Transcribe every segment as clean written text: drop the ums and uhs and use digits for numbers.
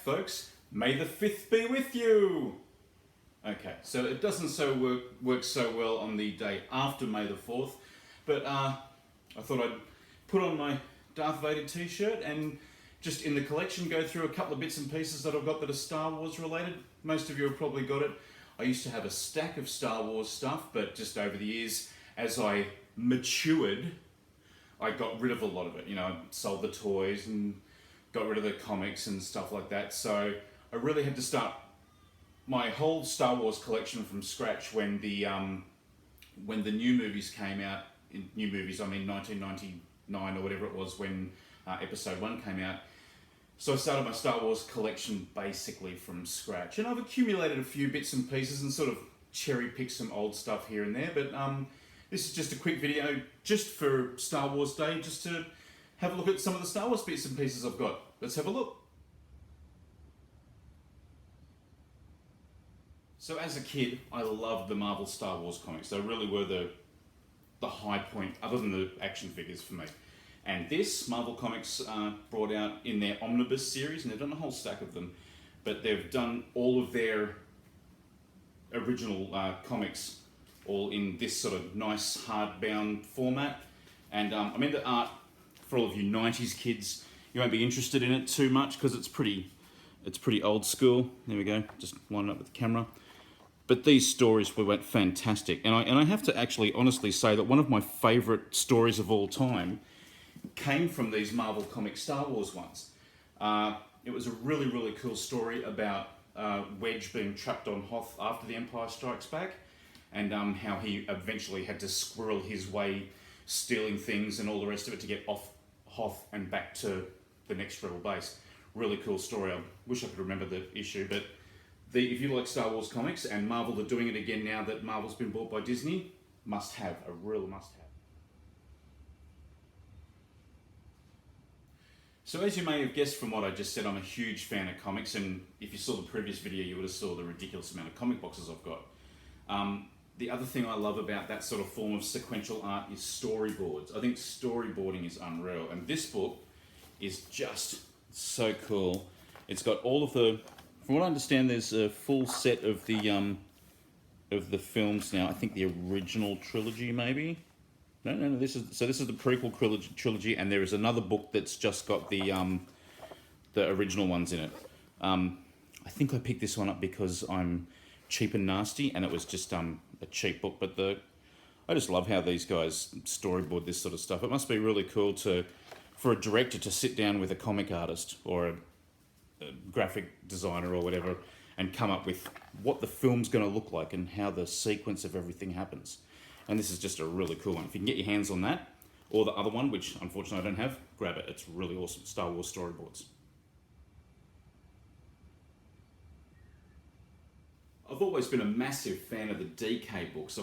folks. May the 5th be with you! Okay, so it doesn't work so well on the day after May the 4th, but I thought I'd put on my Darth Vader t-shirt and just in the collection go through a couple of bits and pieces that I've got that are Star Wars related. Most of you have probably got it. I used to have a stack of Star Wars stuff, but just over the years, as I matured, I got rid of a lot of it. You know, I sold the toys and got rid of the comics and stuff like that. So I really had to start my whole Star Wars collection from scratch when the new movies came out. In new movies, I mean 1999 or whatever it was when Episode 1 came out. So I started my Star Wars collection basically from scratch, and I've accumulated a few bits and pieces and sort of cherry-picked some old stuff here and there, but this is just a quick video just for Star Wars Day, just to have a look at some of the Star Wars bits and pieces I've got. Let's have a look. So as a kid, I loved the Marvel Star Wars comics. They really were the high point, other than the action figures for me. And this, Marvel Comics brought out in their Omnibus series, and they've done a whole stack of them, but they've done all of their original comics all in this sort of nice hardbound format. And I mean, the art, for all of you 90s kids, you won't be interested in it too much because it's pretty old school. There we go, just line it up with the camera. But these stories went fantastic. And I have to actually honestly say that one of my favourite stories of all time came from these Marvel Comics Star Wars ones. It was a really, really cool story about Wedge being trapped on Hoth after The Empire Strikes Back, and how he eventually had to squirrel his way, stealing things and all the rest of it to get off Hoth and back to the next rebel base. Really cool story. I wish I could remember the issue, but if you like Star Wars comics, and Marvel are doing it again now that Marvel's been bought by Disney, must have, a real must have. So as you may have guessed from what I just said, I'm a huge fan of comics, and if you saw the previous video, you would have saw the ridiculous amount of comic boxes I've got. The other thing I love about that sort of form of sequential art is storyboards. I think storyboarding is unreal, and this book is just so cool. It's got all of the, from what I understand, there's a full set of the films now. I think the original trilogy, maybe. No. This is the prequel trilogy, and there is another book that's just got the original ones in it. I think I picked this one up because I'm cheap and nasty, and it was just a cheap book. But I just love how these guys storyboard this sort of stuff. It must be really cool for a director to sit down with a comic artist or a graphic designer or whatever and come up with what the film's going to look like and how the sequence of everything happens. And this is just a really cool one. If you can get your hands on that, or the other one, which unfortunately I don't have, grab it. It's really awesome. Star Wars Storyboards. I've always been a massive fan of the DK books.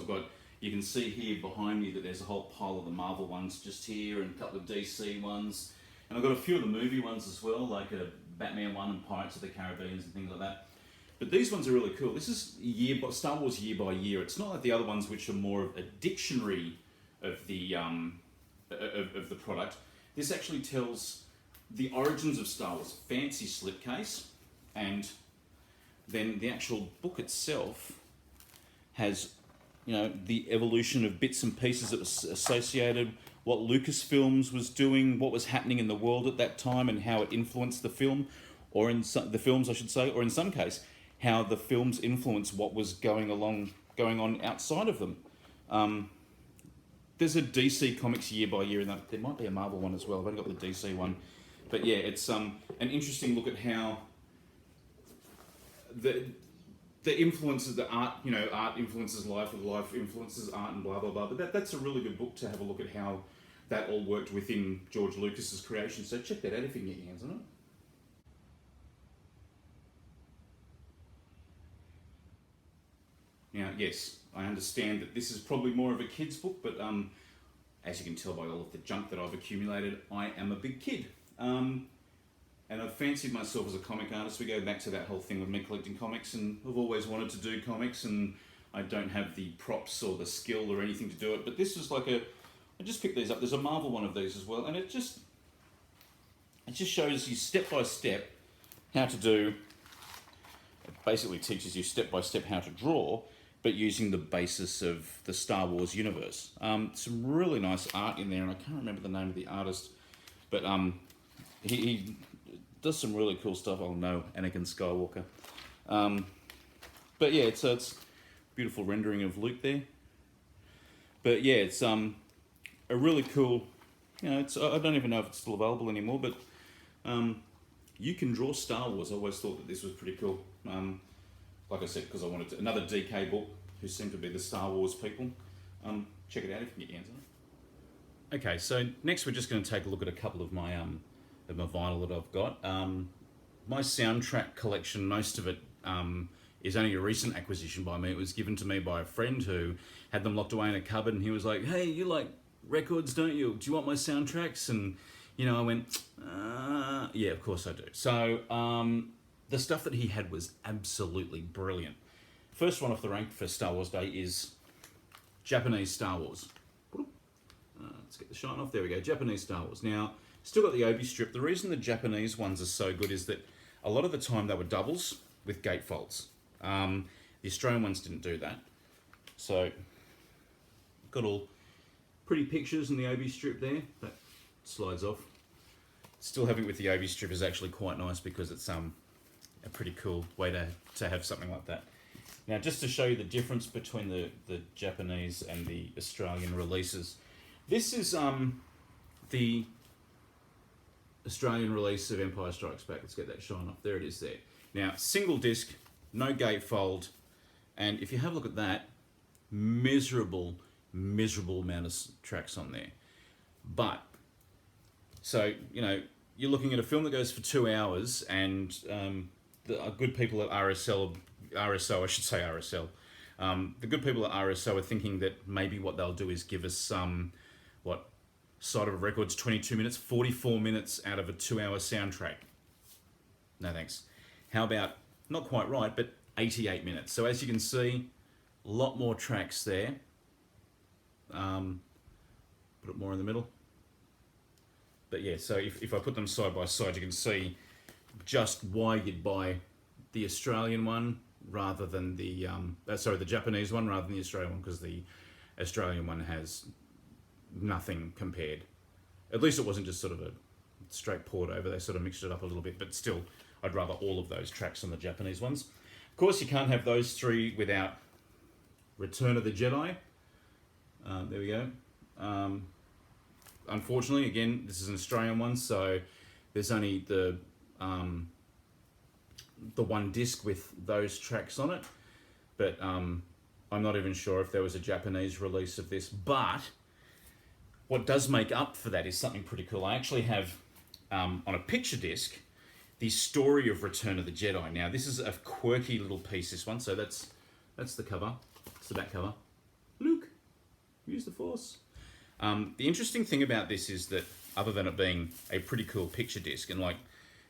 You can see here behind me that there's a whole pile of the Marvel ones just here, and a couple of DC ones. And I've got a few of the movie ones as well, like a Batman one and Pirates of the Caribbean and things like that. But these ones are really cool. This is Star Wars year by year. It's not like the other ones, which are more of a dictionary of the product. This actually tells the origins of Star Wars. Fancy slipcase, and then the actual book itself has, the evolution of bits and pieces that was associated, what Lucasfilms was doing, what was happening in the world at that time, and how it influenced the film, or in the films, I should say, or in some case, how the films influenced what was going on outside of them. There's a DC Comics year by year, and there might be a Marvel one as well. I've only got the DC one, but yeah, it's an interesting look at how the influences the art. Art influences life, life influences art, and blah blah blah. But that's a really good book to have a look at how that all worked within George Lucas's creation. So check that out if you can get your hands on it. Now, yes, I understand that this is probably more of a kid's book, but as you can tell by all of the junk that I've accumulated, I am a big kid. And I've fancied myself as a comic artist. We go back to that whole thing with me collecting comics, and I've always wanted to do comics, and I don't have the props or the skill or anything to do it. But this was like I just picked these up. There's a Marvel one of these as well, and it just shows you step by step how to do, it basically teaches you step by step how to draw, but using the basis of the Star Wars universe. Some really nice art in there, and I can't remember the name of the artist, but he does some really cool stuff. Oh no, Anakin Skywalker. But yeah, it's beautiful rendering of Luke there. But yeah, it's a really cool, you know, I don't even know if it's still available anymore, but you can draw Star Wars. I always thought that this was pretty cool. Like I said, because I wanted to, another DK book, who seem to be the Star Wars people. Check it out if you can get your hands on it. Okay, so next we're just going to take a look at a couple of my vinyl that I've got. My soundtrack collection, most of it is only a recent acquisition by me. It was given to me by a friend who had them locked away in a cupboard, and he was like, "Hey, you like records, don't you? Do you want my soundtracks?" And you know, I went, "Yeah, of course I do." So the stuff that he had was absolutely brilliant. First one off the rank for Star Wars Day is Japanese Star Wars. Let's get the shine off. There we go. Japanese Star Wars. Now, still got the Obi strip. The reason the Japanese ones are so good is that a lot of the time they were doubles with gatefolds. The Australian ones didn't do that. So, got all pretty pictures in the Obi strip there. That slides off. Still having it with the Obi strip is actually quite nice because it's a pretty cool way to have something like that. Now, just to show you the difference between the Japanese and the Australian releases, this is the Australian release of Empire Strikes Back. Let's get that shine off. There it is there. Now, single disc, no gatefold, and if you have a look at that, miserable amount of tracks on there. But, so, you know, you're looking at a film that goes for 2 hours, and the good people at RSO, I should say RSL, the good people at RSO are thinking that maybe what they'll do is give us Side of a Record's 22 minutes, 44 minutes out of a 2-hour soundtrack. No thanks. How about, not quite right, but 88 minutes. So as you can see, a lot more tracks there. Put it more in the middle. But yeah, so if I put them side by side, you can see just why you'd buy the Australian one rather than the Japanese one rather than the Australian one, because the Australian one has nothing compared. At least it wasn't just sort of a straight port over. They sort of mixed it up a little bit, but still, I'd rather all of those tracks on the Japanese ones. Of course, you can't have those three without Return of the Jedi. There we go. Unfortunately, again, this is an Australian one, so there's only the one disc with those tracks on it. But I'm not even sure if there was a Japanese release of this. But what does make up for that is something pretty cool. I actually have, on a picture disc, the story of Return of the Jedi. Now, this is a quirky little piece, this one. So that's the cover. It's the back cover. Luke, use the Force. The interesting thing about this is that, other than it being a pretty cool picture disc, and like,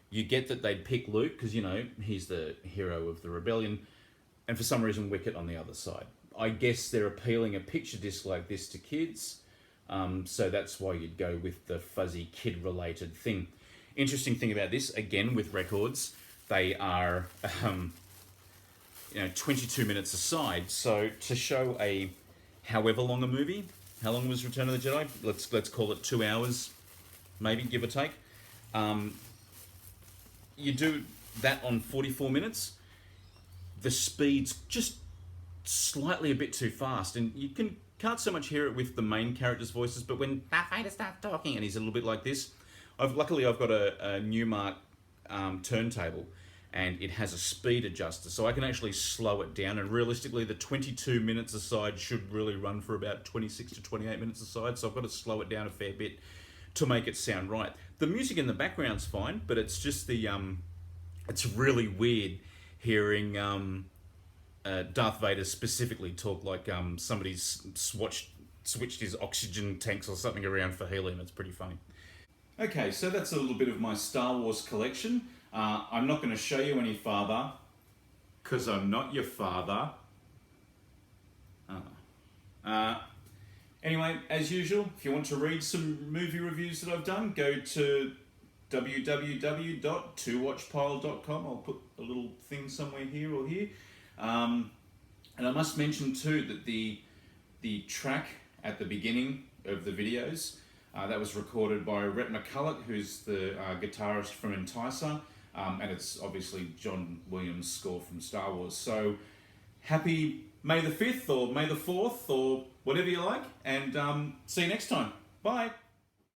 you get that they'd pick Luke because, you know, he's the hero of the rebellion, and for some reason Wicket on the other side. I guess they're appealing a picture disc like this to kids, so that's why you'd go with the fuzzy kid-related thing. Interesting thing about this, again with records, they are 22 minutes aside. So to show a however long a movie, how long was Return of the Jedi? Let's call it 2 hours, maybe, give or take. You do that on 44 minutes. The speed's just slightly a bit too fast, and you can't so much hear it with the main characters' voices, but when Darth Vader starts talking and he's a little bit like this, luckily I've got a Newmark turntable, and it has a speed adjuster, so I can actually slow it down, and realistically the 22 minutes aside should really run for about 26 to 28 minutes aside, so I've got to slow it down a fair bit to make it sound right. The music in the background's fine, but it's just it's really weird hearing Darth Vader specifically talk like somebody's switched his oxygen tanks or something around for helium. It's pretty funny. Okay, so that's a little bit of my Star Wars collection. I'm not going to show you any farther, because I'm not your father. Anyway, as usual, if you want to read some movie reviews that I've done, go to www.towatchpile.com. I'll put a little thing somewhere here or here. And I must mention too that the track at the beginning of the videos, that was recorded by Rhett McCullough, who's the guitarist from Enticer, and it's obviously John Williams' score from Star Wars. So happy May the 5th or May the 4th or whatever you like, and see you next time. Bye.